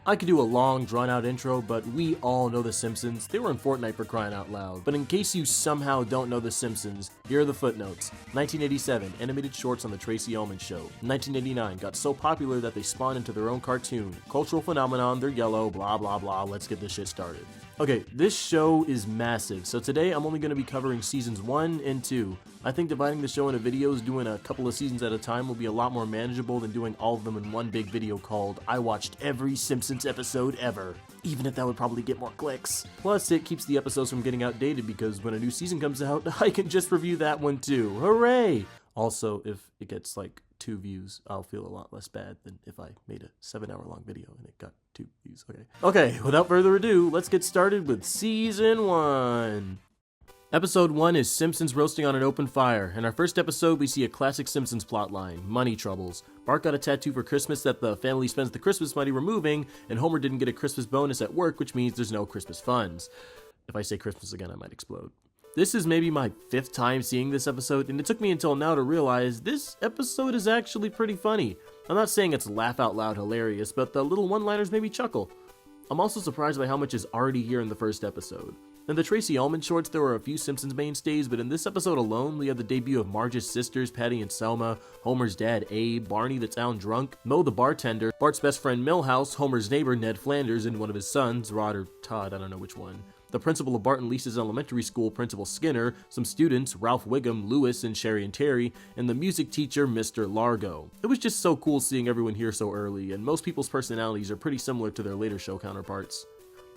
I could do a long, drawn-out intro, but we all know The Simpsons. They were in Fortnite for crying out loud. But in case you somehow don't know The Simpsons, here are the footnotes. 1987, animated shorts on The Tracy Ullman Show. 1989, got so popular that they spawned into their own cartoon. Cultural phenomenon, they're yellow, blah blah blah, let's get this shit started. Okay, this show is massive, so today I'm only going to be covering seasons 1 and 2. I think dividing the show into videos, doing a couple of seasons at a time will be a lot more manageable than doing all of them in one big video called I watched every Simpsons episode ever. Even if that would probably get more clicks. Plus, it keeps the episodes from getting outdated because when a new season comes out, I can just review that one too. Hooray! Also, if it gets like 2 views, I'll feel a lot less bad than if I made a 7-hour-long video and it got 2 views. Okay, without further ado, let's get started with Season 1. Episode 1 is Simpsons roasting on an open fire. In our first episode, we see a classic Simpsons plotline, money troubles. Bart got a tattoo for Christmas that the family spends the Christmas money removing, and Homer didn't get a Christmas bonus at work, which means there's no Christmas funds. If I say Christmas again, I might explode. This is maybe my 5th time seeing this episode, and it took me until now to realize this episode is actually pretty funny. I'm not saying it's laugh out loud hilarious, but the little one-liners made me chuckle. I'm also surprised by how much is already here in the first episode. In the Tracy Ullman shorts, there were a few Simpsons mainstays, but in this episode alone, we have the debut of Marge's sisters, Patty and Selma, Homer's dad, Abe, Barney the town drunk, Moe the bartender, Bart's best friend Milhouse, Homer's neighbor, Ned Flanders, and one of his sons, Rod or Todd, I don't know which one. The principal of Bart and Lisa's elementary school, Principal Skinner, some students, Ralph Wiggum, Lewis, and Sherry and Terry, and the music teacher, Mr. Largo. It was just so cool seeing everyone here so early, and most people's personalities are pretty similar to their later show counterparts.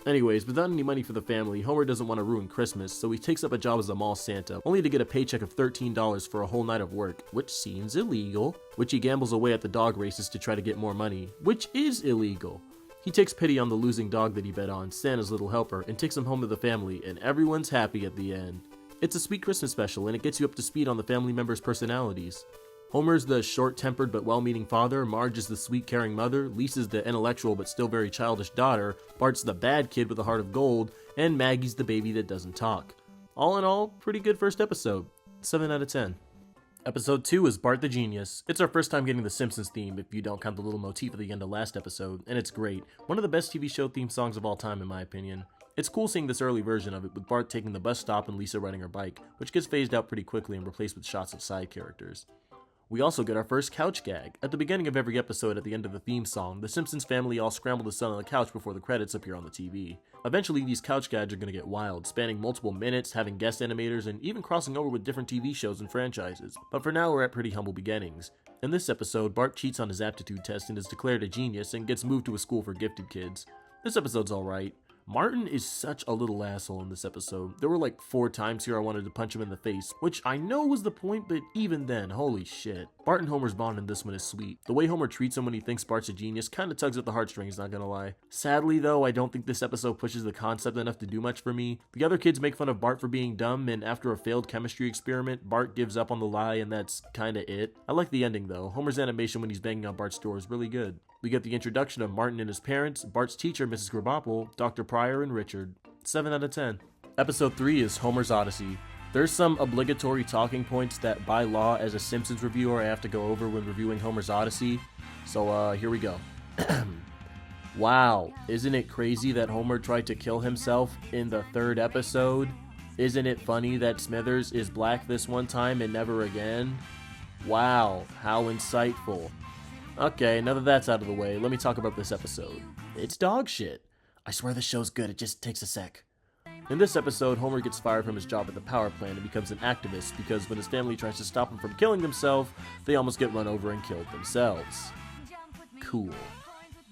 Anyways, without any money for the family, Homer doesn't want to ruin Christmas, so he takes up a job as a mall Santa, only to get a paycheck of $13 for a whole night of work, which seems illegal, which he gambles away at the dog races to try to get more money, which is illegal. He takes pity on the losing dog that he bet on, Santa's little helper, and takes him home to the family, and everyone's happy at the end. It's a sweet Christmas special, and it gets you up to speed on the family members' personalities. Homer's the short-tempered but well-meaning father, Marge is the sweet, caring mother, Lisa's the intellectual but still very childish daughter, Bart's the bad kid with a heart of gold, and Maggie's the baby that doesn't talk. All in all, pretty good first episode. 7 out of 10. Episode 2 is Bart the Genius. It's our first time getting the Simpsons theme, if you don't count the little motif at the end of last episode, and it's great. One of the best TV show theme songs of all time in my opinion. It's cool seeing this early version of it, with Bart taking the bus stop and Lisa riding her bike, which gets phased out pretty quickly and replaced with shots of side characters. We also get our first couch gag. At the beginning of every episode at the end of the theme song, the Simpsons family all scramble to sit on the couch before the credits appear on the TV. Eventually, these couch gags are going to get wild, spanning multiple minutes, having guest animators, and even crossing over with different TV shows and franchises. But for now, we're at pretty humble beginnings. In this episode, Bart cheats on his aptitude test and is declared a genius and gets moved to a school for gifted kids. This episode's alright. Martin is such a little asshole in this episode. There were like 4 times here I wanted to punch him in the face, which I know was the point, but even then, holy shit. Bart and Homer's bond in this one is sweet. The way Homer treats him when he thinks Bart's a genius kinda tugs at the heartstrings, not gonna lie. Sadly though, I don't think this episode pushes the concept enough to do much for me. The other kids make fun of Bart for being dumb, and after a failed chemistry experiment, Bart gives up on the lie and that's kinda it. I like the ending though. Homer's animation when he's banging on Bart's door is really good. We get the introduction of Martin and his parents, Bart's teacher, Mrs. Krabappel, Dr. Pryor, and Richard. 7 out of 10. Episode 3 is Homer's Odyssey. There's some obligatory talking points that by law as a Simpsons reviewer I have to go over when reviewing Homer's Odyssey. So here we go. Wow, isn't it crazy that Homer tried to kill himself in the 3rd episode? Isn't it funny that Smithers is black this one time and never again? Wow, how insightful. Okay, now that that's out of the way, let me talk about this episode. It's dog shit. I swear this show's good, it just takes a sec. In this episode, Homer gets fired from his job at the power plant and becomes an activist because when his family tries to stop him from killing themselves, they almost get run over and killed themselves. Cool.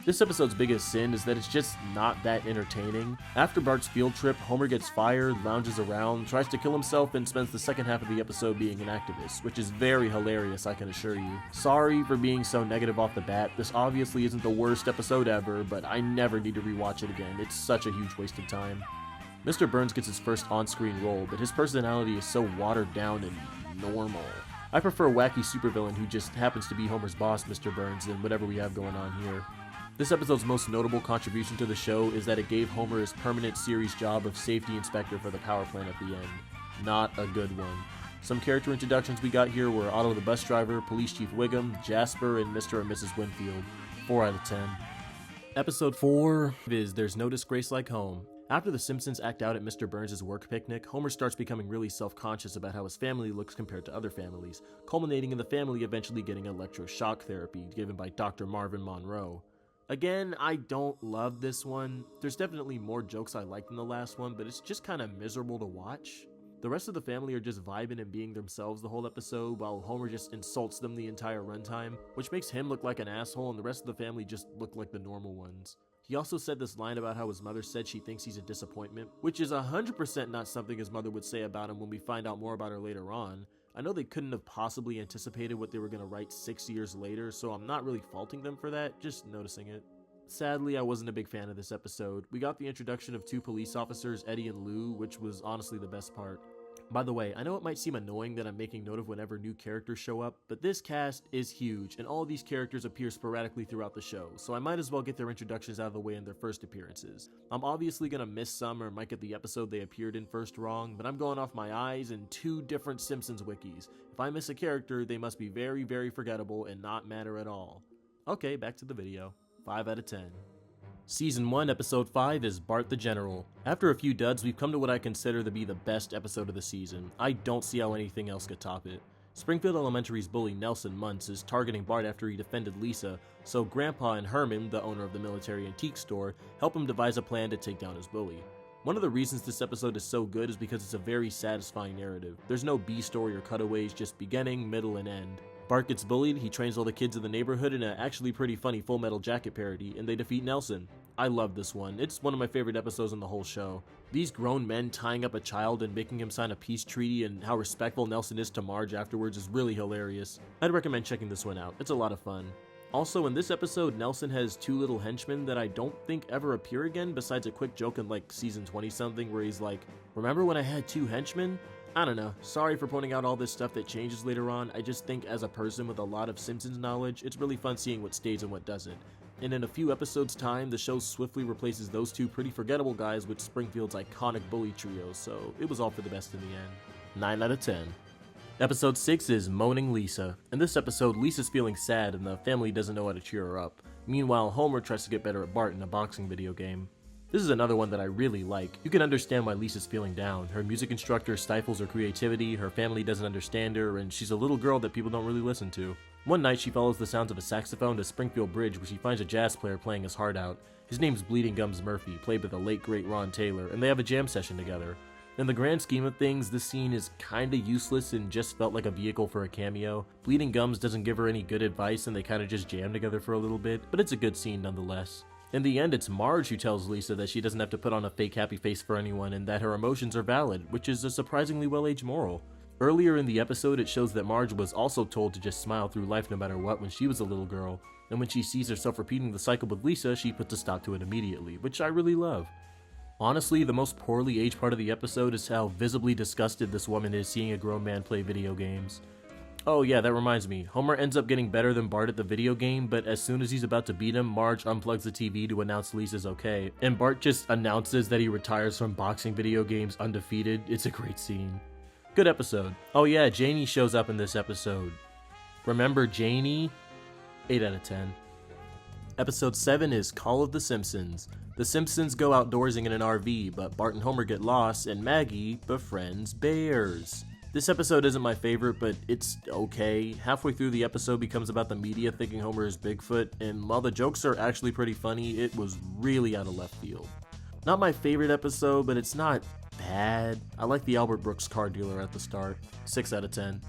This episode's biggest sin is that it's just not that entertaining. After Bart's field trip, Homer gets fired, lounges around, tries to kill himself, and spends the second half of the episode being an activist, which is very hilarious, I can assure you. Sorry for being so negative off the bat, this obviously isn't the worst episode ever, but I never need to rewatch it again, it's such a huge waste of time. Mr. Burns gets his first on-screen role, but his personality is so watered down and normal. I prefer a wacky supervillain who just happens to be Homer's boss, Mr. Burns, than whatever we have going on here. This episode's most notable contribution to the show is that it gave Homer his permanent series job of safety inspector for the power plant at the end. Not a good one. Some character introductions we got here were Otto the bus driver, Police Chief Wiggum, Jasper, and Mr. and Mrs. Winfield. 4 out of 10. Episode 4 is There's No Disgrace Like Home. After the Simpsons act out at Mr. Burns' work picnic, Homer starts becoming really self-conscious about how his family looks compared to other families, culminating in the family eventually getting electroshock therapy given by Dr. Marvin Monroe. Again, I don't love this one. There's definitely more jokes I like than the last one, but it's just kind of miserable to watch. The rest of the family are just vibing and being themselves the whole episode, while Homer just insults them the entire runtime, which makes him look like an asshole and the rest of the family just look like the normal ones. He also said this line about how his mother said she thinks he's a disappointment, which is 100% not something his mother would say about him when we find out more about her later on. I know they couldn't have possibly anticipated what they were going to write 6 years later, so I'm not really faulting them for that, just noticing it. Sadly, I wasn't a big fan of this episode. We got the introduction of 2 police officers, Eddie and Lou, which was honestly the best part. By the way, I know it might seem annoying that I'm making note of whenever new characters show up, but this cast is huge, and all of these characters appear sporadically throughout the show, so I might as well get their introductions out of the way in their first appearances. I'm obviously gonna miss some or might get the episode they appeared in first wrong, but I'm going off my eyes and 2 different Simpsons wikis. If I miss a character, they must be very, very forgettable and not matter at all. Okay, back to the video. 5 out of 10. Season 1, Episode 5 is Bart the General. After a few duds, we've come to what I consider to be the best episode of the season. I don't see how anything else could top it. Springfield Elementary's bully Nelson Muntz is targeting Bart after he defended Lisa, so Grandpa and Herman, the owner of the military antique store, help him devise a plan to take down his bully. One of the reasons this episode is so good is because it's a very satisfying narrative. There's no B-story or cutaways, just beginning, middle, and end. Bart gets bullied, he trains all the kids in the neighborhood in an actually pretty funny Full Metal Jacket parody, and they defeat Nelson. I love this one. It's one of my favorite episodes in the whole show. These grown men tying up a child and making him sign a peace treaty and how respectful Nelson is to Marge afterwards is really hilarious. I'd recommend checking this one out. It's a lot of fun. Also, in this episode, Nelson has 2 little henchmen that I don't think ever appear again besides a quick joke in like season 20-something where he's like, "Remember when I had 2 henchmen?" I don't know, sorry for pointing out all this stuff that changes later on. I just think as a person with a lot of Simpsons knowledge, it's really fun seeing what stays and what doesn't. And in a few episodes' time, the show swiftly replaces those 2 pretty forgettable guys with Springfield's iconic bully trio, so it was all for the best in the end. 9 out of 10. Episode 6 is Moaning Lisa. In this episode, Lisa's feeling sad and the family doesn't know how to cheer her up. Meanwhile, Homer tries to get better at Bart in a boxing video game. This is another one that I really like. You can understand why Lisa's feeling down. Her music instructor stifles her creativity, her family doesn't understand her, and she's a little girl that people don't really listen to. One night, she follows the sounds of a saxophone to Springfield Bridge where she finds a jazz player playing his heart out. His name's Bleeding Gums Murphy, played by the late great Ron Taylor, and they have a jam session together. In the grand scheme of things, this scene is kinda useless and just felt like a vehicle for a cameo. Bleeding Gums doesn't give her any good advice and they kinda just jam together for a little bit, but it's a good scene nonetheless. In the end, it's Marge who tells Lisa that she doesn't have to put on a fake happy face for anyone and that her emotions are valid, which is a surprisingly well-aged moral. Earlier in the episode, it shows that Marge was also told to just smile through life no matter what when she was a little girl, and when she sees herself repeating the cycle with Lisa, she puts a stop to it immediately, which I really love. Honestly, the most poorly aged part of the episode is how visibly disgusted this woman is seeing a grown man play video games. Oh yeah, that reminds me, Homer ends up getting better than Bart at the video game, but as soon as he's about to beat him, Marge unplugs the TV to announce Lisa's okay, and Bart just announces that he retires from boxing video games undefeated. It's a great scene. Good episode. Oh yeah, Janie shows up in this episode. Remember Janie? 8 out of 10. Episode 7 is Call of the Simpsons. The Simpsons go outdoorsing in an RV, but Bart and Homer get lost, and Maggie befriends bears. This episode isn't my favorite, but it's okay. Halfway through the episode becomes about the media thinking Homer is Bigfoot, and while the jokes are actually pretty funny, it was really out of left field. Not my favorite episode, but it's not bad. I like the Albert Brooks car dealer at the start. 6 out of 10.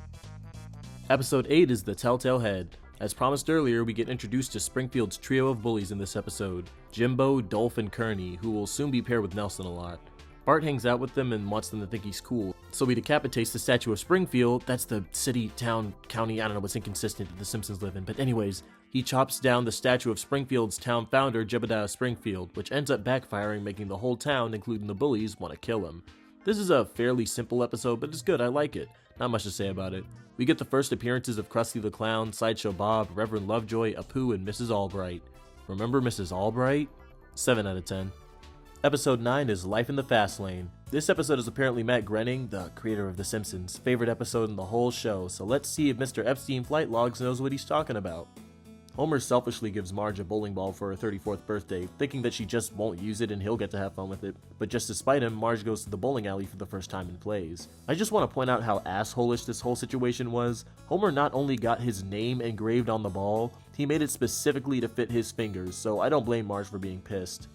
Episode 8 is The Telltale Head. As promised earlier, we get introduced to Springfield's trio of bullies in this episode. Jimbo, Dolph, and Kearney, who will soon be paired with Nelson a lot. Bart hangs out with them and wants them to think he's cool, so he decapitates the statue of Springfield. That's the city, town, county, I don't know, it's inconsistent that the Simpsons live in, but anyways, he chops down the statue of Springfield's town founder, Jebediah Springfield, which ends up backfiring, making the whole town, including the bullies, want to kill him. This is a fairly simple episode, but it's good, I like it. Not much to say about it. We get the first appearances of Krusty the Clown, Sideshow Bob, Reverend Lovejoy, Apu, and Mrs. Albright. Remember Mrs. Albright? 7 out of 10. Episode 9 is Life in the Fast Lane. This episode is apparently Matt Groening, the creator of The Simpsons, favorite episode in the whole show, so let's see if Mr. Epstein Flight Logs knows what he's talking about. Homer selfishly gives Marge a bowling ball for her 34th birthday, thinking that she just won't use it and he'll get to have fun with it. But just to spite him, Marge goes to the bowling alley for the first time and plays. I just want to point out how assholish this whole situation was. Homer not only got his name engraved on the ball, he made it specifically to fit his fingers, so I don't blame Marge for being pissed.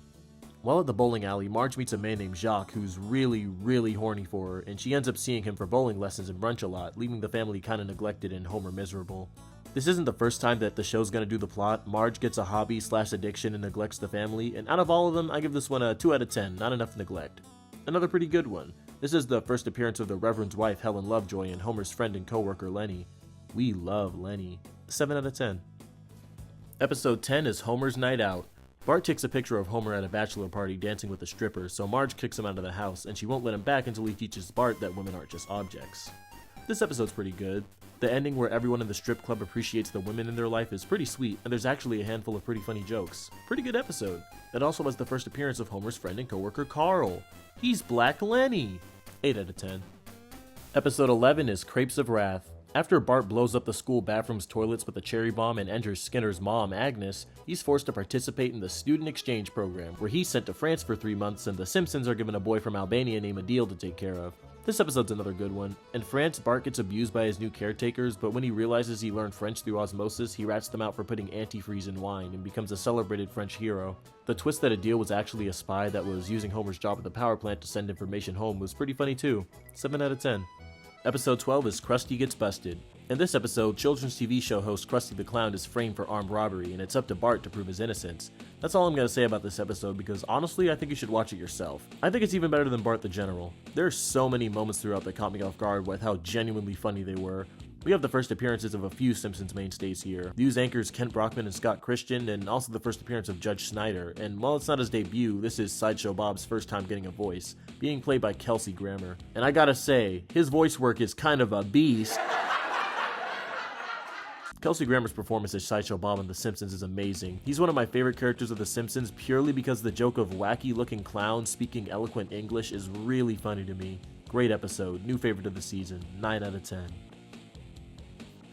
While at the bowling alley, Marge meets a man named Jacques who's really horny for her, and she ends up seeing him for bowling lessons and brunch a lot, leaving the family kinda neglected and Homer miserable. This isn't the first time that the show's gonna do the plot. Marge gets a hobby/addiction and neglects the family, and out of all of them, I give this one a 2 out of 10, not enough neglect. Another pretty good one. This is the first appearance of the Reverend's wife, Helen Lovejoy, and Homer's friend and co-worker, Lenny. We love Lenny. 7 out of 10. Episode 10 is Homer's Night Out. Bart takes a picture of Homer at a bachelor party dancing with a stripper, so Marge kicks him out of the house, and she won't let him back until he teaches Bart that women aren't just objects. This episode's pretty good. The ending where everyone in the strip club appreciates the women in their life is pretty sweet, and there's actually a handful of pretty funny jokes. Pretty good episode. It also has the first appearance of Homer's friend and coworker Carl. He's Black Lenny. 8 out of 10. Episode 11 is Crepes of Wrath. After Bart blows up the school bathroom's toilets with a cherry bomb and enters Skinner's mom, Agnes, he's forced to participate in the student exchange program, where he's sent to France for 3 months and the Simpsons are given a boy from Albania named Adil to take care of. This episode's another good one. In France, Bart gets abused by his new caretakers, but when he realizes he learned French through osmosis, he rats them out for putting antifreeze in wine and becomes a celebrated French hero. The twist that Adil was actually a spy that was using Homer's job at the power plant to send information home was pretty funny too. 7 out of 10. Episode 12 is Krusty Gets Busted. In this episode, children's TV show host Krusty the Clown is framed for armed robbery, and it's up to Bart to prove his innocence. That's all I'm going to say about this episode, because honestly, I think you should watch it yourself. I think it's even better than Bart the General. There are so many moments throughout that caught me off guard with how genuinely funny they were. We have the first appearances of a few Simpsons mainstays here. News anchors Kent Brockman and Scott Christian, and also the first appearance of Judge Snyder. And while it's not his debut, this is Sideshow Bob's first time getting a voice, being played by Kelsey Grammer. And I gotta say, his voice work is kind of a beast. Kelsey Grammer's performance as Sideshow Bob on The Simpsons is amazing. He's one of my favorite characters of The Simpsons purely because the joke of wacky-looking clowns speaking eloquent English is really funny to me. Great episode, new favorite of the season, 9 out of 10.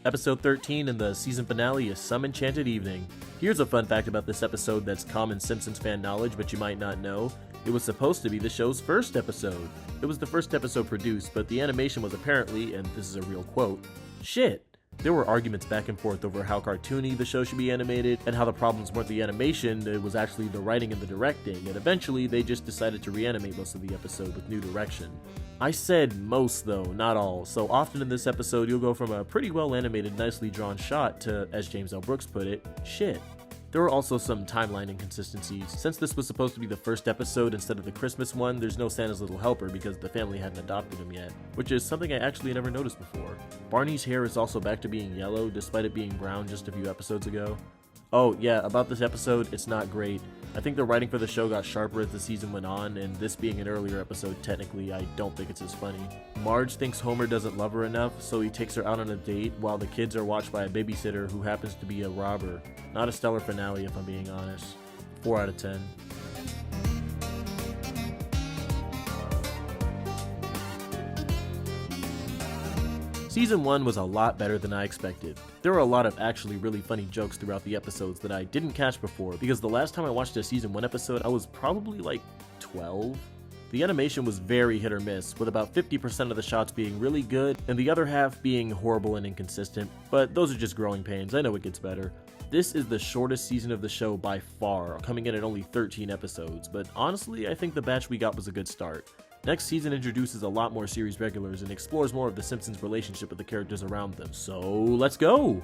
Episode 13 and the season finale is Some Enchanted Evening. Here's a fun fact about this episode that's common Simpsons fan knowledge, but you might not know. It was supposed to be the show's first episode. It was the first episode produced, but the animation was apparently, and this is a real quote, shit. There were arguments back and forth over how cartoony the show should be animated, and how the problems weren't the animation, it was actually the writing and the directing, and eventually they just decided to reanimate most of the episode with new direction. I said most though, not all, so often in this episode you'll go from a pretty well animated, nicely drawn shot to, as James L. Brooks put it, shit. There were also some timeline inconsistencies. Since this was supposed to be the first episode instead of the Christmas one, there's no Santa's Little Helper because the family hadn't adopted him yet, which is something I actually never noticed before. Barney's hair is also back to being yellow, despite it being brown just a few episodes ago. Oh yeah, about this episode, it's not great. I think the writing for the show got sharper as the season went on, and this being an earlier episode, technically, I don't think it's as funny. Marge thinks Homer doesn't love her enough, so he takes her out on a date while the kids are watched by a babysitter who happens to be a robber. Not a stellar finale if I'm being honest. 4 out of 10. Season 1 was a lot better than I expected. There were a lot of actually really funny jokes throughout the episodes that I didn't catch before, because the last time I watched a Season 1 episode, I was probably like 12. The animation was very hit or miss, with about 50% of the shots being really good, and the other half being horrible and inconsistent, but those are just growing pains, I know it gets better. This is the shortest season of the show by far, coming in at only 13 episodes, but honestly, I think the batch we got was a good start. Next season introduces a lot more series regulars and explores more of the Simpsons' relationship with the characters around them, so let's go!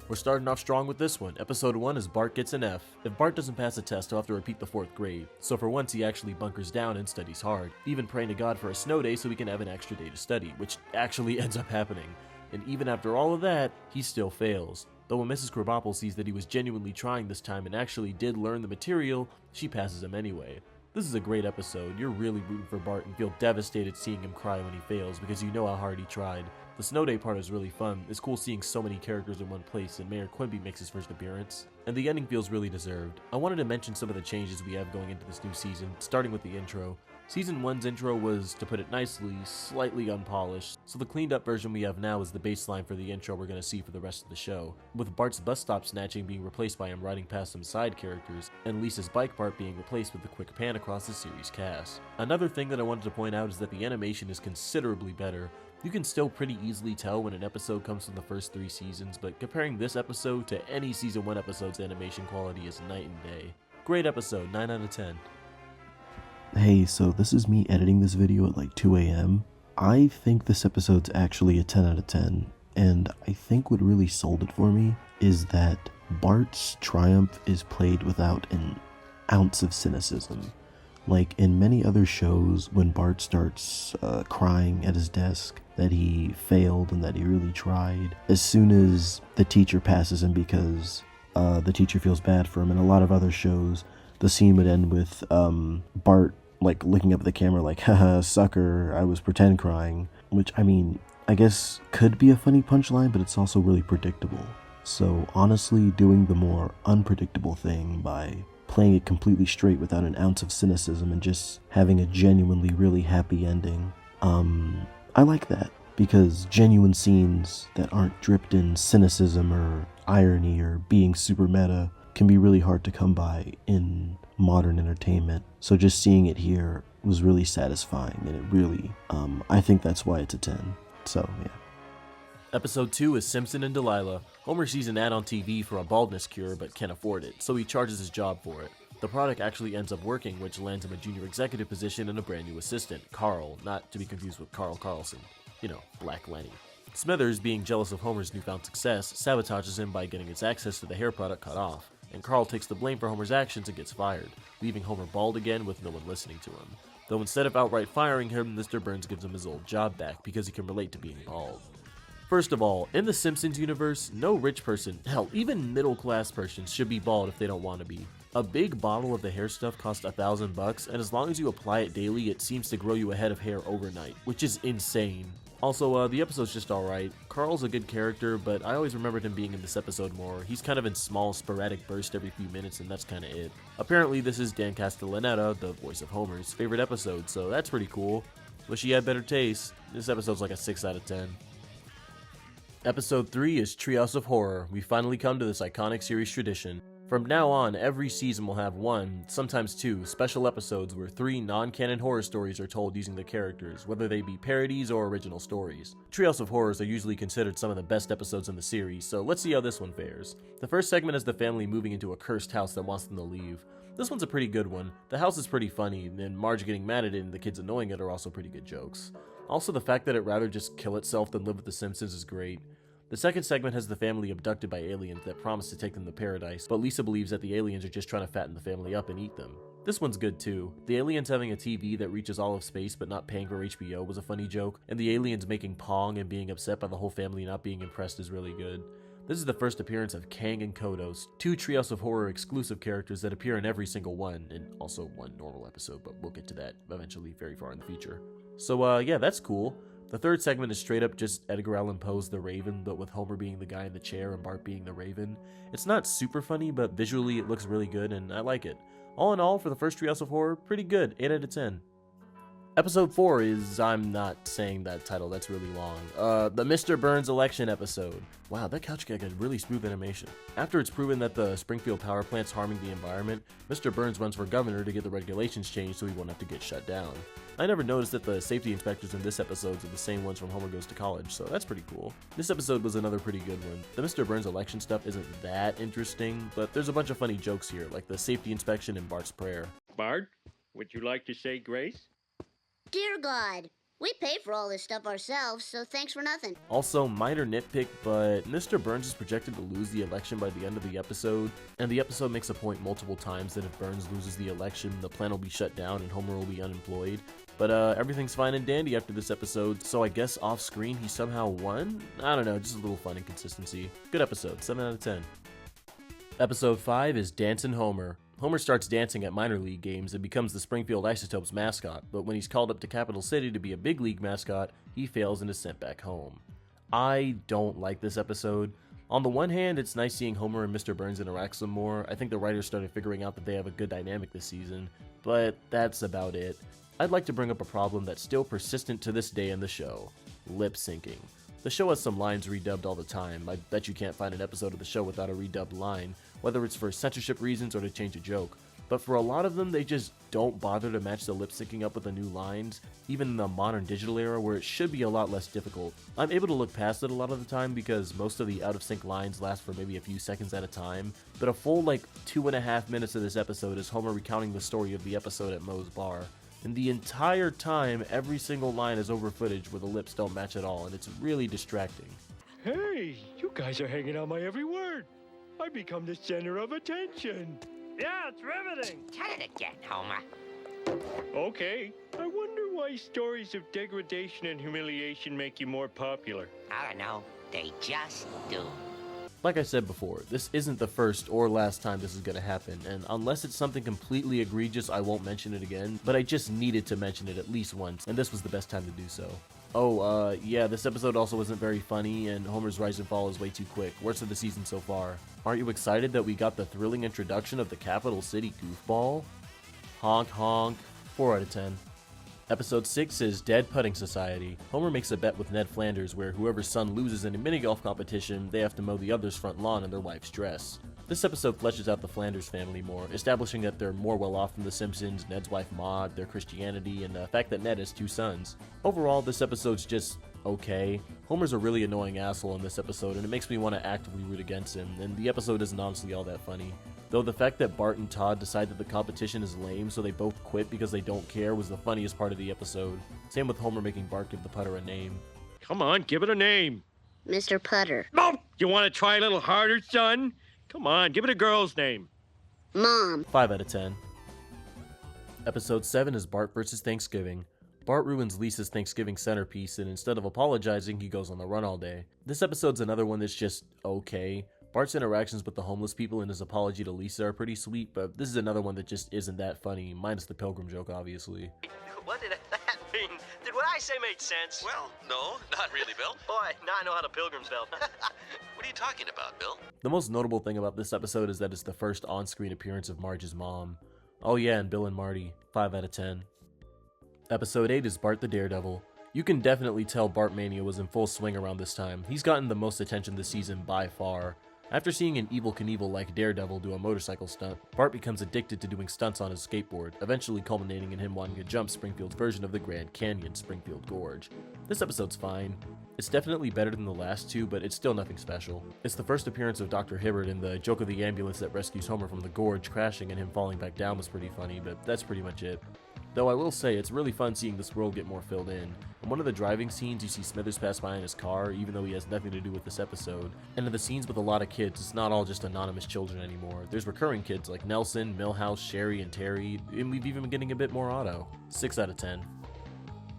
We're starting off strong with this one. Episode 1 is Bart Gets an F. If Bart doesn't pass a test, he'll have to repeat the 4th grade, so for once he actually bunkers down and studies hard, even praying to God for a snow day so he can have an extra day to study, which actually ends up happening. And even after all of that, he still fails. Though when Mrs. Krabappel sees that he was genuinely trying this time and actually did learn the material, she passes him anyway. This is a great episode. You're really rooting for Bart and feel devastated seeing him cry when he fails because you know how hard he tried. The snow day part is really fun. It's cool seeing so many characters in one place, and Mayor Quimby makes his first appearance. And the ending feels really deserved. I wanted to mention some of the changes we have going into this new season, starting with the intro. Season 1's intro was, to put it nicely, slightly unpolished, so the cleaned up version we have now is the baseline for the intro we're going to see for the rest of the show, with Bart's bus stop snatching being replaced by him riding past some side characters, and Lisa's bike part being replaced with a quick pan across the series cast. Another thing that I wanted to point out is that the animation is considerably better. You can still pretty easily tell when an episode comes from the first 3 seasons, but comparing this episode to any Season 1 episode's animation quality is night and day. Great episode, 9 out of 10. Hey, so this is me editing this video at like 2 a.m. I think this episode's actually a 10 out of 10, and I think what really sold it for me is that Bart's triumph is played without an ounce of cynicism. Like in many other shows, when Bart starts crying at his desk that he failed and that he really tried, as soon as the teacher passes him because the teacher feels bad for him, and a lot of other shows, the scene would end with Bart like looking up at the camera like, haha, sucker, I was pretend crying. Which, I mean, I guess could be a funny punchline, but it's also really predictable. So honestly, doing the more unpredictable thing by playing it completely straight without an ounce of cynicism and just having a genuinely really happy ending, I like that. Because genuine scenes that aren't dripped in cynicism or irony or being super meta can be really hard to come by in modern entertainment. So just seeing it here was really satisfying, and it really, I think that's why it's a 10. So, yeah. Episode 2 is Simpson and Delilah. Homer sees an ad on TV for a baldness cure but can't afford it, so he charges his job for it. The product actually ends up working, which lands him a junior executive position and a brand new assistant, Carl, not to be confused with Carl Carlson. You know, Black Lenny. Smithers, being jealous of Homer's newfound success, sabotages him by getting his access to the hair product cut off, and Carl takes the blame for Homer's actions and gets fired, leaving Homer bald again with no one listening to him. Though instead of outright firing him, Mr. Burns gives him his old job back because he can relate to being bald. First of all, in the Simpsons universe, no rich person, hell, even middle-class persons should be bald if they don't want to be. A big bottle of the hair stuff costs $1,000, and as long as you apply it daily, it seems to grow you a head of hair overnight, which is insane. Also, the episode's just alright. Carl's a good character, but I always remembered him being in this episode more. He's kind of in small, sporadic bursts every few minutes, and that's kind of it. Apparently, this is Dan Castellaneta, the voice of Homer's, favorite episode, so that's pretty cool. Wish he had better taste. This episode's like a 6 out of 10. Episode 3 is Treehouse of Horror. We finally come to this iconic series tradition. From now on, every season will have 1, sometimes 2, special episodes where 3 non-canon horror stories are told using the characters, whether they be parodies or original stories. Treehouse of Horrors are usually considered some of the best episodes in the series, so let's see how this one fares. The first segment is the family moving into a cursed house that wants them to leave. This one's a pretty good one. The house is pretty funny, and Marge getting mad at it and the kids annoying it are also pretty good jokes. Also, the fact that it'd rather just kill itself than live with the Simpsons is great. The second segment has the family abducted by aliens that promise to take them to paradise, but Lisa believes that the aliens are just trying to fatten the family up and eat them. This one's good too. The aliens having a TV that reaches all of space but not paying for HBO was a funny joke, and the aliens making Pong and being upset by the whole family not being impressed is really good. This is the first appearance of Kang and Kodos, 2 Treehouse of Horror exclusive characters that appear in every single one, and also 1 normal episode, but we'll get to that eventually very far in the future. So yeah, that's cool. The third segment is straight up just Edgar Allan Poe's The Raven, but with Homer being the guy in the chair and Bart being the Raven. It's not super funny, but visually it looks really good and I like it. All in all, for the first Treehouse of Horror, pretty good, 8 out of 10. Episode 4 is, I'm not saying that title, that's really long, the Mr. Burns election episode. Wow, that couch gag had really smooth animation. After it's proven that the Springfield power plant's harming the environment, Mr. Burns runs for governor to get the regulations changed so he won't have to get shut down. I never noticed that the safety inspectors in this episode are the same ones from Homer Goes to College, so that's pretty cool. This episode was another pretty good one. The Mr. Burns election stuff isn't that interesting, but there's a bunch of funny jokes here, like the safety inspection and Bart's prayer. Bart, would you like to say grace? Dear God, we pay for all this stuff ourselves, so thanks for nothing. Also, minor nitpick, but Mr. Burns is projected to lose the election by the end of the episode, and the episode makes a point multiple times that if Burns loses the election, the plant will be shut down and Homer will be unemployed. But everything's fine and dandy after this episode, so I guess off-screen he somehow won? I don't know, just a little fun inconsistency. Good episode, 7 out of 10. Episode 5 is Dancin' Homer. Homer starts dancing at minor league games and becomes the Springfield Isotopes mascot, but when he's called up to Capital City to be a big league mascot, he fails and is sent back home. I don't like this episode. On the one hand, it's nice seeing Homer and Mr. Burns interact some more. I think the writers started figuring out that they have a good dynamic this season, but that's about it. I'd like to bring up a problem that's still persistent to this day in the show: lip syncing. The show has some lines redubbed all the time. I bet you can't find an episode of the show without a redubbed line, whether it's for censorship reasons or to change a joke. But for a lot of them, they just don't bother to match the lip syncing up with the new lines, even in the modern digital era where it should be a lot less difficult. I'm able to look past it a lot of the time because most of the out of sync lines last for maybe a few seconds at a time, but a full 2.5 minutes of this episode is Homer recounting the story of the episode at Moe's bar. And the entire time, every single line is over footage where the lips don't match at all, and it's really distracting. Hey, you guys are hanging on my every word. I become the center of attention. Yeah, it's riveting. Tell it again, Homer. Okay, I wonder why stories of degradation and humiliation make you more popular. I don't know. They just do. Like I said before, this isn't the first or last time this is going to happen, and unless it's something completely egregious, I won't mention it again, but I just needed to mention it at least once, and this was the best time to do so. Oh, yeah, this episode also isn't very funny, and Homer's rise and fall is way too quick. Worst of the season so far. Aren't you excited that we got the thrilling introduction of the Capital City Goofball? Honk honk. 4 out of 10. Episode 6 is Dead Putting Society. Homer makes a bet with Ned Flanders where whoever's son loses in a mini-golf competition, they have to mow the other's front lawn in their wife's dress. This episode fleshes out the Flanders family more, establishing that they're more well-off than the Simpsons, Ned's wife Maude, their Christianity, and the fact that Ned has 2 sons. Overall, this episode's just okay. Homer's a really annoying asshole in this episode, and it makes me want to actively root against him, and the episode isn't honestly all that funny. Though the fact that Bart and Todd decide that the competition is lame so they both quit because they don't care was the funniest part of the episode. Same with Homer making Bart give the putter a name. Come on, give it a name. Mr. Putter. Oh, you want to try a little harder, son? Come on, give it a girl's name. Mom. 5 out of 10. Episode 7 is Bart vs. Thanksgiving. Bart ruins Lisa's Thanksgiving centerpiece, and instead of apologizing, he goes on the run all day. This episode's another one that's just okay. Bart's interactions with the homeless people and his apology to Lisa are pretty sweet, but this is another one that just isn't that funny, minus the pilgrim joke, obviously. What did that mean? Did what I say make sense? Well, no, not really, Bill. Boy, now I know how the pilgrims felt. What are you talking about, Bill? The most notable thing about this episode is that it's the first on-screen appearance of Marge's mom. Oh yeah, and Bill and Marty. 5 out of 10. Episode 8 is Bart the Daredevil. You can definitely tell Bart Mania was in full swing around this time. He's gotten the most attention this season by far. After seeing an Evel Knievel like Daredevil do a motorcycle stunt, Bart becomes addicted to doing stunts on his skateboard, eventually culminating in him wanting to jump Springfield's version of the Grand Canyon, Springfield Gorge. This episode's fine. It's definitely better than the last 2, but it's still nothing special. It's the first appearance of Dr. Hibbert, and the joke of the ambulance that rescues Homer from the gorge crashing and him falling back down was pretty funny, but that's pretty much it. Though I will say, it's really fun seeing this world get more filled in. In one of the driving scenes, you see Smithers pass by in his car, even though he has nothing to do with this episode. And in the scenes with a lot of kids, it's not all just anonymous children anymore. There's recurring kids like Nelson, Milhouse, Sherry, and Terry, and we've even been getting a bit more Otto. 6 out of 10.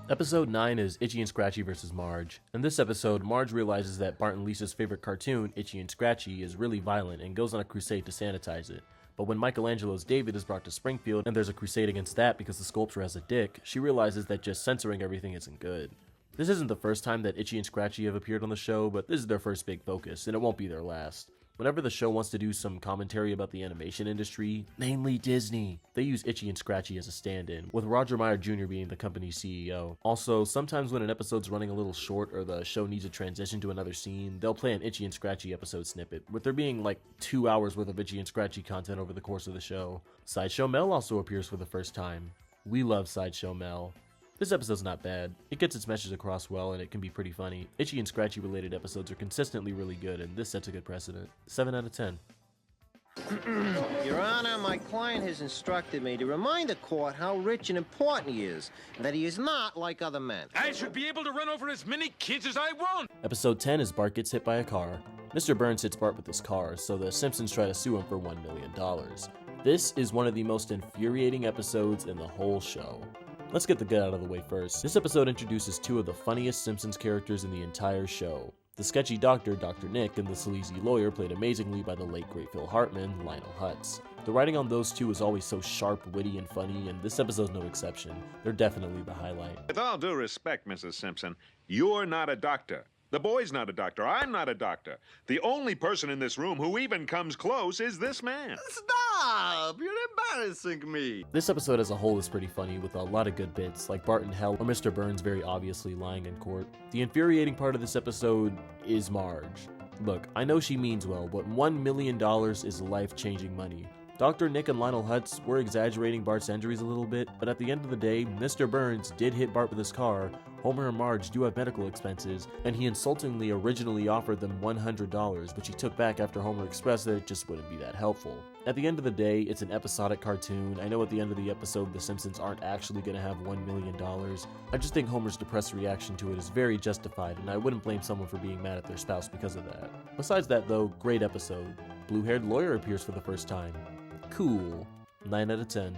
Episode 9 is Itchy and Scratchy vs. Marge. In this episode, Marge realizes that Bart and Lisa's favorite cartoon, Itchy and Scratchy, is really violent and goes on a crusade to sanitize it. But when Michelangelo's David is brought to Springfield and there's a crusade against that because the sculpture has a dick, she realizes that just censoring everything isn't good. This isn't the first time that Itchy and Scratchy have appeared on the show, but this is their first big focus, and it won't be their last. Whenever the show wants to do some commentary about the animation industry, mainly Disney, they use Itchy and Scratchy as a stand-in, with Roger Meyer Jr. being the company's CEO. Also, sometimes when an episode's running a little short or the show needs a transition to another scene, they'll play an Itchy and Scratchy episode snippet, with there being like 2 hours worth of Itchy and Scratchy content over the course of the show. Sideshow Mel also appears for the first time. We love Sideshow Mel. This episode's not bad. It gets its message across well, and it can be pretty funny. Itchy and Scratchy related episodes are consistently really good, and this sets a good precedent. 7 out of 10. Your Honor, my client has instructed me to remind the court how rich and important he is, and that he is not like other men. I should be able to run over as many kids as I want. Episode 10 is Bart gets hit by a car. Mr. Burns hits Bart with his car, so the Simpsons try to sue him for $1 million. This is one of the most infuriating episodes in the whole show. Let's get the good out of the way first. This episode introduces 2 of the funniest Simpsons characters in the entire show. The sketchy doctor, Dr. Nick, and the sleazy lawyer played amazingly by the late great Phil Hartman, Lionel Hutz. The writing on those 2 is always so sharp, witty, and funny, and this episode's no exception. They're definitely the highlight. With all due respect, Mrs. Simpson, you're not a doctor. The boy's not a doctor. I'm not a doctor. The only person in this room who even comes close is this man. Stop! You're embarrassing me. This episode as a whole is pretty funny, with a lot of good bits, like Bart in hell or Mr. Burns very obviously lying in court. The infuriating part of this episode is Marge. Look, I know she means well, but $1 million is life-changing money. Dr. Nick and Lionel Hutz were exaggerating Bart's injuries a little bit, but at the end of the day, Mr. Burns did hit Bart with his car, Homer and Marge do have medical expenses, and he insultingly originally offered them $100, which he took back after Homer expressed that it just wouldn't be that helpful. At the end of the day, it's an episodic cartoon. I know at the end of the episode, the Simpsons aren't actually going to have $1 million. I just think Homer's depressed reaction to it is very justified, and I wouldn't blame someone for being mad at their spouse because of that. Besides that though, great episode. Blue-haired lawyer appears for the first time. Cool. 9 out of 10.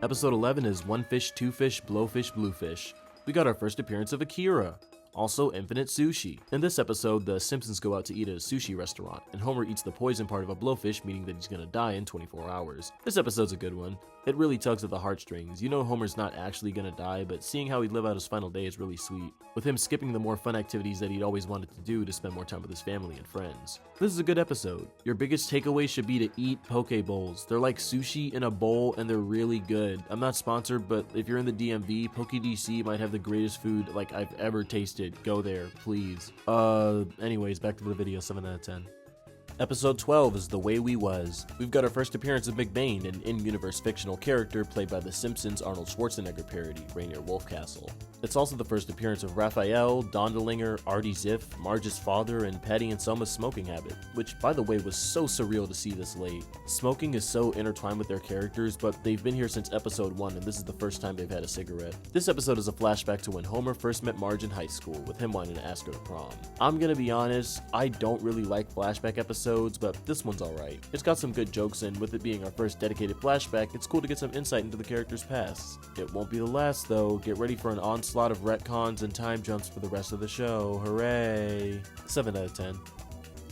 Episode 11 is One Fish, Two Fish, Blowfish, Bluefish. We got our first appearance of Akira. Also, Infinite Sushi. In this episode, the Simpsons go out to eat at a sushi restaurant, and Homer eats the poison part of a blowfish, meaning that he's gonna die in 24 hours. This episode's a good one. It really tugs at the heartstrings. You know Homer's not actually gonna die, but seeing how he'd live out his final day is really sweet, with him skipping the more fun activities that he'd always wanted to do to spend more time with his family and friends. This is a good episode. Your biggest takeaway should be to eat poke bowls. They're like sushi in a bowl, and they're really good. I'm not sponsored, but if you're in the DMV, Poke DC might have the greatest food like I've ever tasted. Go there, please. Anyways, back to the video, 7 out of 10. Episode 12 is The Way We Was. We've got our first appearance of McBain, an in-universe fictional character played by the Simpsons Arnold Schwarzenegger parody, Rainier Wolfcastle. It's also the first appearance of Raphael, Dondelinger, Artie Ziff, Marge's father, and Patty and Selma's smoking habit, which, by the way, was so surreal to see this late. Smoking is so intertwined with their characters, but they've been here since episode 1, and this is the first time they've had a cigarette. This episode is a flashback to when Homer first met Marge in high school, with him wanting to ask her to prom. I'm gonna be honest, I don't really like flashback episodes, but this one's alright. It's got some good jokes, and with it being our first dedicated flashback, it's cool to get some insight into the characters' pasts. It won't be the last, though. Get ready for an onslaught of retcons and time jumps for the rest of the show. Hooray! 7 out of 10.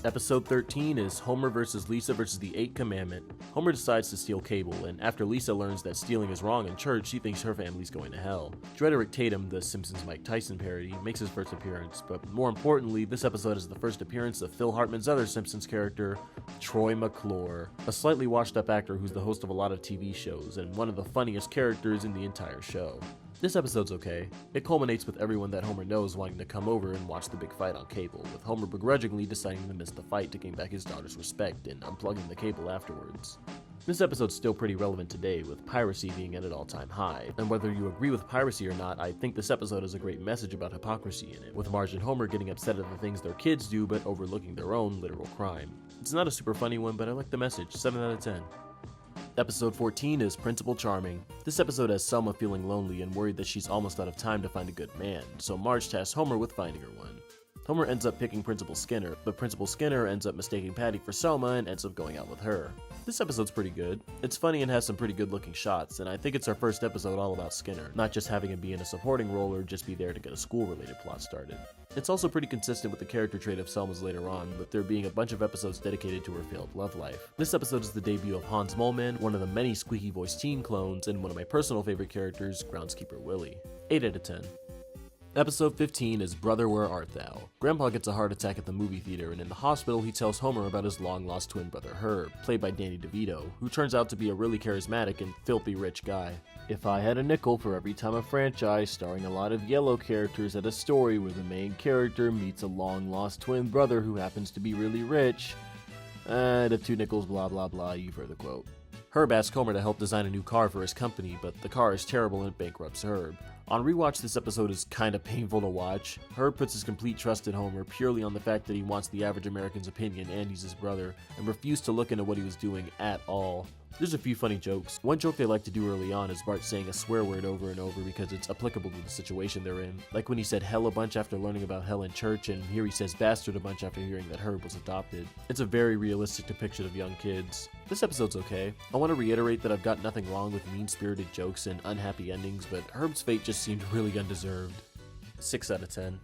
Episode 13 is Homer vs. Lisa vs. the 8th Commandment. Homer decides to steal cable, and after Lisa learns that stealing is wrong in church, she thinks her family's going to hell. Drederick Tatum, the Simpsons Mike Tyson parody, makes his first appearance, but more importantly, this episode is the first appearance of Phil Hartman's other Simpsons character, Troy McClure, a slightly washed-up actor who's the host of a lot of TV shows, and one of the funniest characters in the entire show. This episode's okay. It culminates with everyone that Homer knows wanting to come over and watch the big fight on cable, with Homer begrudgingly deciding to miss the fight to gain back his daughter's respect and unplugging the cable afterwards. This episode's still pretty relevant today, with piracy being at an all-time high, and whether you agree with piracy or not, I think this episode has a great message about hypocrisy in it, with Marge and Homer getting upset at the things their kids do but overlooking their own literal crime. It's not a super funny one, but I like the message, 7 out of 10. Episode 14 is Principal Charming. This episode has Selma feeling lonely and worried that she's almost out of time to find a good man, so Marge tasks Homer with finding her one. Homer ends up picking Principal Skinner, but Principal Skinner ends up mistaking Patty for Selma and ends up going out with her. This episode's pretty good. It's funny and has some pretty good looking shots, and I think it's our first episode all about Skinner, not just having him be in a supporting role or just be there to get a school-related plot started. It's also pretty consistent with the character trait of Selma's later on, with there being a bunch of episodes dedicated to her failed love life. This episode is the debut of Hans Moleman, one of the many squeaky voice teen clones, and one of my personal favorite characters, Groundskeeper Willie. 8 out of 10. Episode 15 is Brother, Where Art Thou? Grandpa gets a heart attack at the movie theater, and in the hospital he tells Homer about his long-lost twin brother Herb, played by Danny DeVito, who turns out to be a really charismatic and filthy rich guy. If I had a nickel for every time a franchise starring a lot of yellow characters had a story where the main character meets a long-lost twin brother who happens to be really rich, the 2 nickels blah blah blah, you've heard the quote. Herb asks Homer to help design a new car for his company, but the car is terrible and it bankrupts Herb. On rewatch, this episode is kinda painful to watch. Herb puts his complete trust in Homer purely on the fact that he wants the average American's opinion and he's his brother, and refused to look into what he was doing at all. There's a few funny jokes. One joke they like to do early on is Bart saying a swear word over and over because it's applicable to the situation they're in. Like when he said hell a bunch after learning about hell in church, and here he says bastard a bunch after hearing that Herb was adopted. It's a very realistic depiction of young kids. This episode's okay. I want to reiterate that I've got nothing wrong with mean-spirited jokes and unhappy endings, but Herb's fate just seemed really undeserved. 6 out of 10.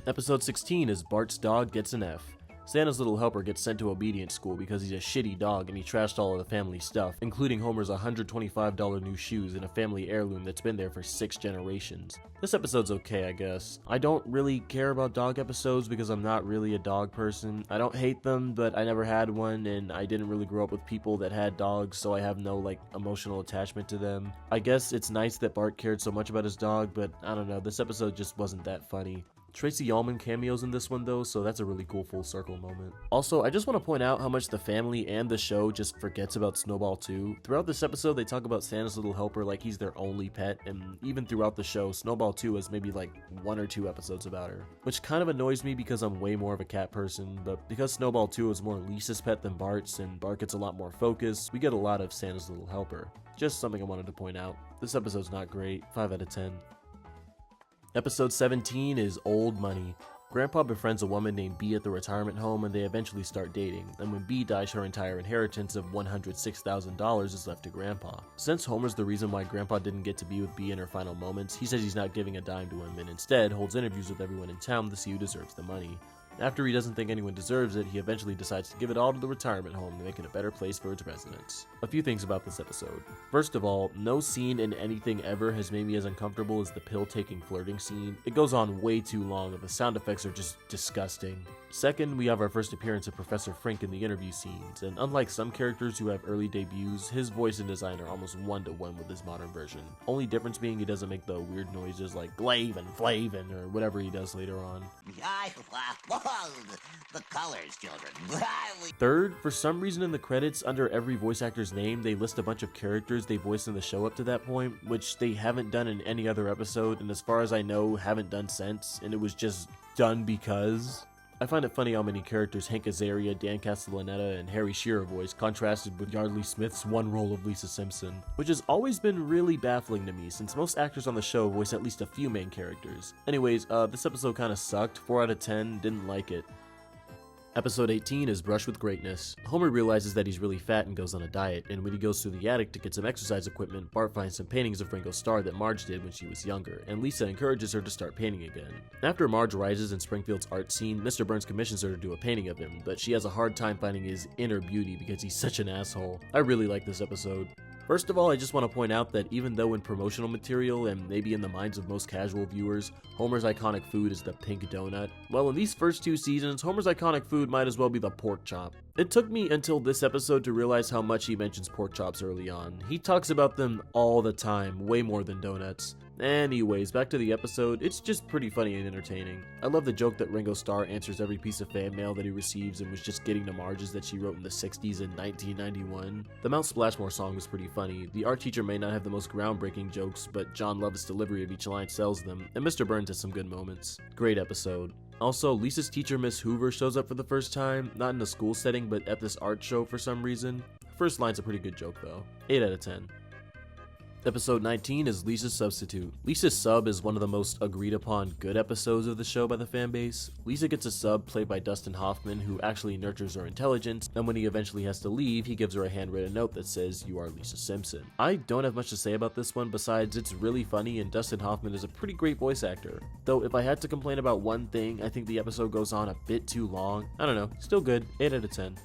Episode 16 is Bart's Dog Gets an F. Santa's little helper gets sent to obedience school because he's a shitty dog and he trashed all of the family stuff, including Homer's $125 new shoes and a family heirloom that's been there for 6 generations. This episode's okay, I guess. I don't really care about dog episodes because I'm not really a dog person. I don't hate them, but I never had one, and I didn't really grow up with people that had dogs, so I have no, emotional attachment to them. I guess it's nice that Bart cared so much about his dog, but I don't know, this episode just wasn't that funny. Tracy Ullman cameos in this one though, so that's a really cool full circle moment. Also, I just want to point out how much the family and the show just forgets about Snowball 2. Throughout this episode, they talk about Santa's little helper like he's their only pet, and even throughout the show, Snowball 2 has maybe 1 or 2 episodes about her. Which kind of annoys me because I'm way more of a cat person, but because Snowball 2 is more Lisa's pet than Bart's, and Bart gets a lot more focus, we get a lot of Santa's little helper. Just something I wanted to point out. This episode's not great, 5 out of 10. Episode 17 is Old Money. Grandpa befriends a woman named Bee at the retirement home and they eventually start dating, and when Bee dies, her entire inheritance of $106,000 is left to Grandpa. Since Homer's the reason why Grandpa didn't get to be with Bee in her final moments, he says he's not giving a dime to him and instead holds interviews with everyone in town to see who deserves the money. After he doesn't think anyone deserves it, he eventually decides to give it all to the retirement home to make it a better place for its residents. A few things about this episode. First of all, no scene in anything ever has made me as uncomfortable as the pill-taking flirting scene. It goes on way too long and the sound effects are just disgusting. Second, we have our first appearance of Professor Frink in the interview scenes, and unlike some characters who have early debuts, his voice and design are almost one-to-one with his modern version. Only difference being he doesn't make the weird noises like Glavin, Flavin, or whatever he does later on. The colors, children. Third, for some reason in the credits, under every voice actor's name, they list a bunch of characters they voiced in the show up to that point, which they haven't done in any other episode, and as far as I know, haven't done since, and it was just done because. I find it funny how many characters Hank Azaria, Dan Castellaneta, and Harry Shearer voiced contrasted with Yardley Smith's one role of Lisa Simpson, which has always been really baffling to me since most actors on the show voice at least a few main characters. Anyways, this episode kinda sucked, 4 out of 10, didn't like it. Episode 18 is Brush with Greatness. Homer realizes that he's really fat and goes on a diet, and when he goes through the attic to get some exercise equipment, Bart finds some paintings of Ringo Starr that Marge did when she was younger, and Lisa encourages her to start painting again. After Marge rises in Springfield's art scene, Mr. Burns commissions her to do a painting of him, but she has a hard time finding his inner beauty because he's such an asshole. I really like this episode. First of all, I just want to point out that even though in promotional material and maybe in the minds of most casual viewers, Homer's iconic food is the pink donut, well, in these first 2 seasons, Homer's iconic food might as well be the pork chop. It took me until this episode to realize how much he mentions pork chops early on. He talks about them all the time, way more than donuts. Anyways, back to the episode, it's just pretty funny and entertaining. I love the joke that Ringo Starr answers every piece of fan mail that he receives and was just getting to Marge's that she wrote in the 60s and 1991. The Mount Splashmore song was pretty funny. The art teacher may not have the most groundbreaking jokes, but John Lovett's delivery of each line sells them, and Mr. Burns has some good moments. Great episode. Also, Lisa's teacher Miss Hoover shows up for the first time, not in a school setting, but at this art show for some reason. First line's a pretty good joke though. 8 out of 10. Episode 19 is Lisa's Substitute. Lisa's sub is one of the most agreed upon good episodes of the show by the fanbase. Lisa gets a sub played by Dustin Hoffman who actually nurtures her intelligence, and when he eventually has to leave, he gives her a handwritten note that says, "You are Lisa Simpson." I don't have much to say about this one besides it's really funny and Dustin Hoffman is a pretty great voice actor. Though if I had to complain about one thing, I think the episode goes on a bit too long. I don't know, still good, 8 out of 10.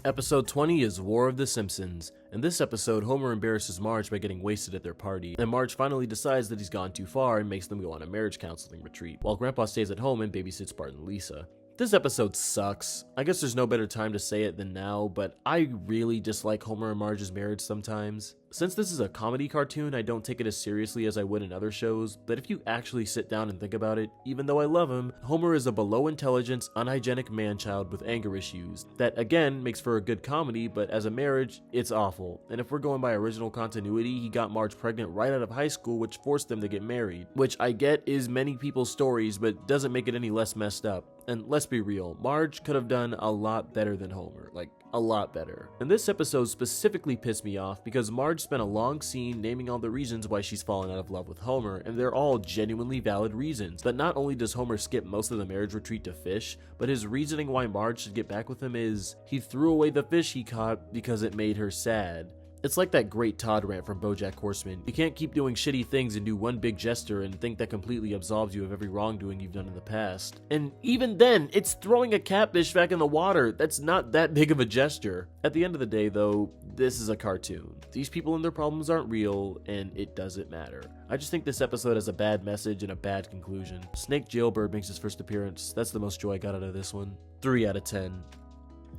Episode 20 is War of the Simpsons. In this episode, Homer embarrasses Marge by getting wasted at their party, and Marge finally decides that he's gone too far and makes them go on a marriage counseling retreat, while Grandpa stays at home and babysits Bart and Lisa. This episode sucks. I guess there's no better time to say it than now, but I really dislike Homer and Marge's marriage sometimes. Since this is a comedy cartoon, I don't take it as seriously as I would in other shows, but if you actually sit down and think about it, even though I love him, Homer is a below intelligence, unhygienic man-child with anger issues. That again makes for a good comedy, but as a marriage, it's awful. And if we're going by original continuity, he got Marge pregnant right out of high school, which forced them to get married. Which I get is many people's stories, but doesn't make it any less messed up. And let's be real, Marge could have done a lot better than Homer, like a lot better. And this episode specifically pissed me off because Marge spent a long scene naming all the reasons why she's fallen out of love with Homer, and they're all genuinely valid reasons. But not only does Homer skip most of the marriage retreat to fish, but his reasoning why Marge should get back with him is he threw away the fish he caught because it made her sad. It's like that great Todd rant from BoJack Horseman. You can't keep doing shitty things and do one big gesture and think that completely absolves you of every wrongdoing you've done in the past. And even then, it's throwing a catfish back in the water. That's not that big of a gesture. At the end of the day, though, this is a cartoon. These people and their problems aren't real, and it doesn't matter. I just think this episode has a bad message and a bad conclusion. Snake Jailbird makes his first appearance. That's the most joy I got out of this one. 3 out of 10.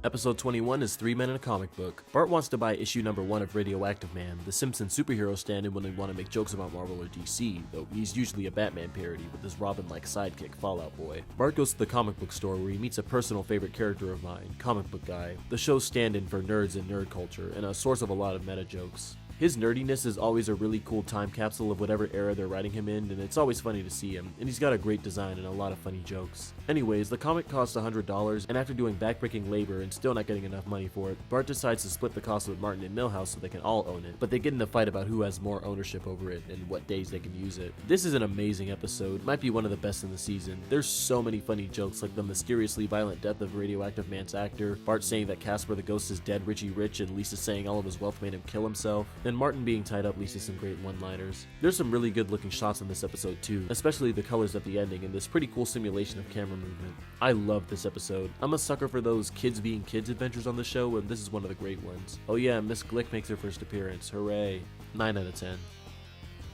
Episode 21 is 3 Men in a Comic Book. Bart wants to buy issue number 1 of Radioactive Man, the Simpsons superhero stand-in when they want to make jokes about Marvel or DC, though he's usually a Batman parody with his Robin-like sidekick, Fallout Boy. Bart goes to the comic book store where he meets a personal favorite character of mine, Comic Book Guy, the show's stand-in for nerds and nerd culture, and a source of a lot of meta jokes. His nerdiness is always a really cool time capsule of whatever era they're writing him in, and it's always funny to see him, and he's got a great design and a lot of funny jokes. Anyways, the comic costs $100, and after doing backbreaking labor and still not getting enough money for it, Bart decides to split the cost with Martin and Milhouse so they can all own it, but they get in a fight about who has more ownership over it and what days they can use it. This is an amazing episode, might be one of the best in the season. There's so many funny jokes like the mysteriously violent death of Radioactive Man's actor, Bart saying that Casper the Ghost is dead Richie Rich, and Lisa saying all of his wealth made him kill himself, and Martin being tied up leads to some great one-liners. There's some really good looking shots in this episode too, especially the colors at the ending and this pretty cool simulation of camera movement. I love this episode. I'm a sucker for those kids being kids adventures on the show, and this is one of the great ones. Oh yeah, Miss Glick makes her first appearance. Hooray. 9 out of 10.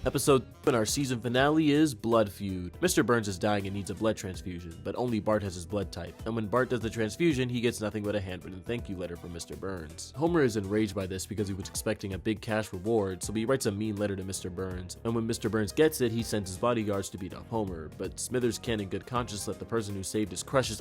Episode 2 in our season finale is Blood Feud. Mr. Burns is dying and needs a blood transfusion, but only Bart has his blood type, and when Bart does the transfusion, he gets nothing but a handwritten thank you letter from Mr. Burns. Homer is enraged by this because he was expecting a big cash reward, so he writes a mean letter to Mr. Burns, and when Mr. Burns gets it, he sends his bodyguards to beat up Homer, but Smithers can in good conscience let the person who saved his crush's,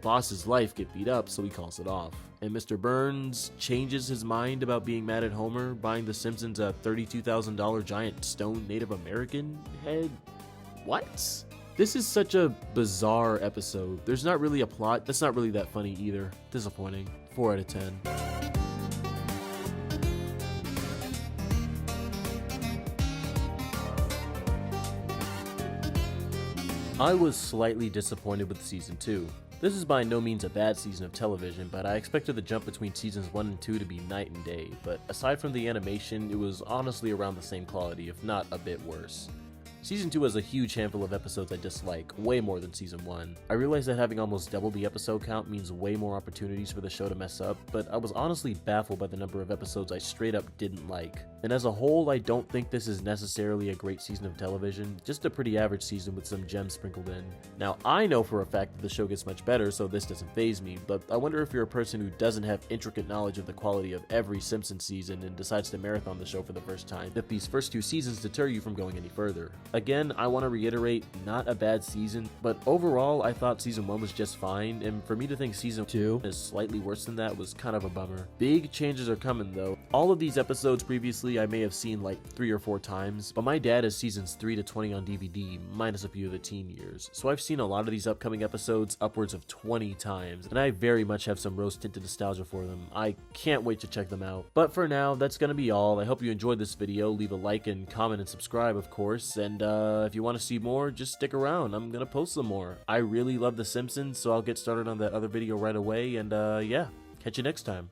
boss's life get beat up, so he calls it off. And Mr. Burns changes his mind about being mad at Homer, buying the Simpsons a $32,000 giant stone Native American head. What? This is such a bizarre episode. There's not really a plot. That's not really that funny either. Disappointing. 4 out of 10. I was slightly disappointed with season 2. This is by no means a bad season of television, but I expected the jump between seasons 1 and 2 to be night and day, but aside from the animation, it was honestly around the same quality, if not a bit worse. Season 2 has a huge handful of episodes I dislike, way more than Season 1. I realize that having almost double the episode count means way more opportunities for the show to mess up, but I was honestly baffled by the number of episodes I straight up didn't like. And as a whole, I don't think this is necessarily a great season of television, just a pretty average season with some gems sprinkled in. Now, I know for a fact that the show gets much better, so this doesn't faze me, but I wonder if you're a person who doesn't have intricate knowledge of the quality of every Simpsons season and decides to marathon the show for the first time, if these first 2 seasons deter you from going any further. Again, I want to reiterate, not a bad season, but overall I thought season 1 was just fine, and for me to think season 2 is slightly worse than that was kind of a bummer. Big changes are coming though. All of these episodes previously I may have seen like 3 or 4 times, but my dad has seasons 3 to 20 on DVD, minus a few of the teen years, so I've seen a lot of these upcoming episodes upwards of 20 times, and I very much have some rose-tinted nostalgia for them. I can't wait to check them out. But for now, that's gonna be all. I hope you enjoyed this video. Leave a like and comment and subscribe, of course, and if you want to see more, just stick around. I'm gonna post some more. I really love The Simpsons, so I'll get started on that other video right away, and yeah, catch you next time.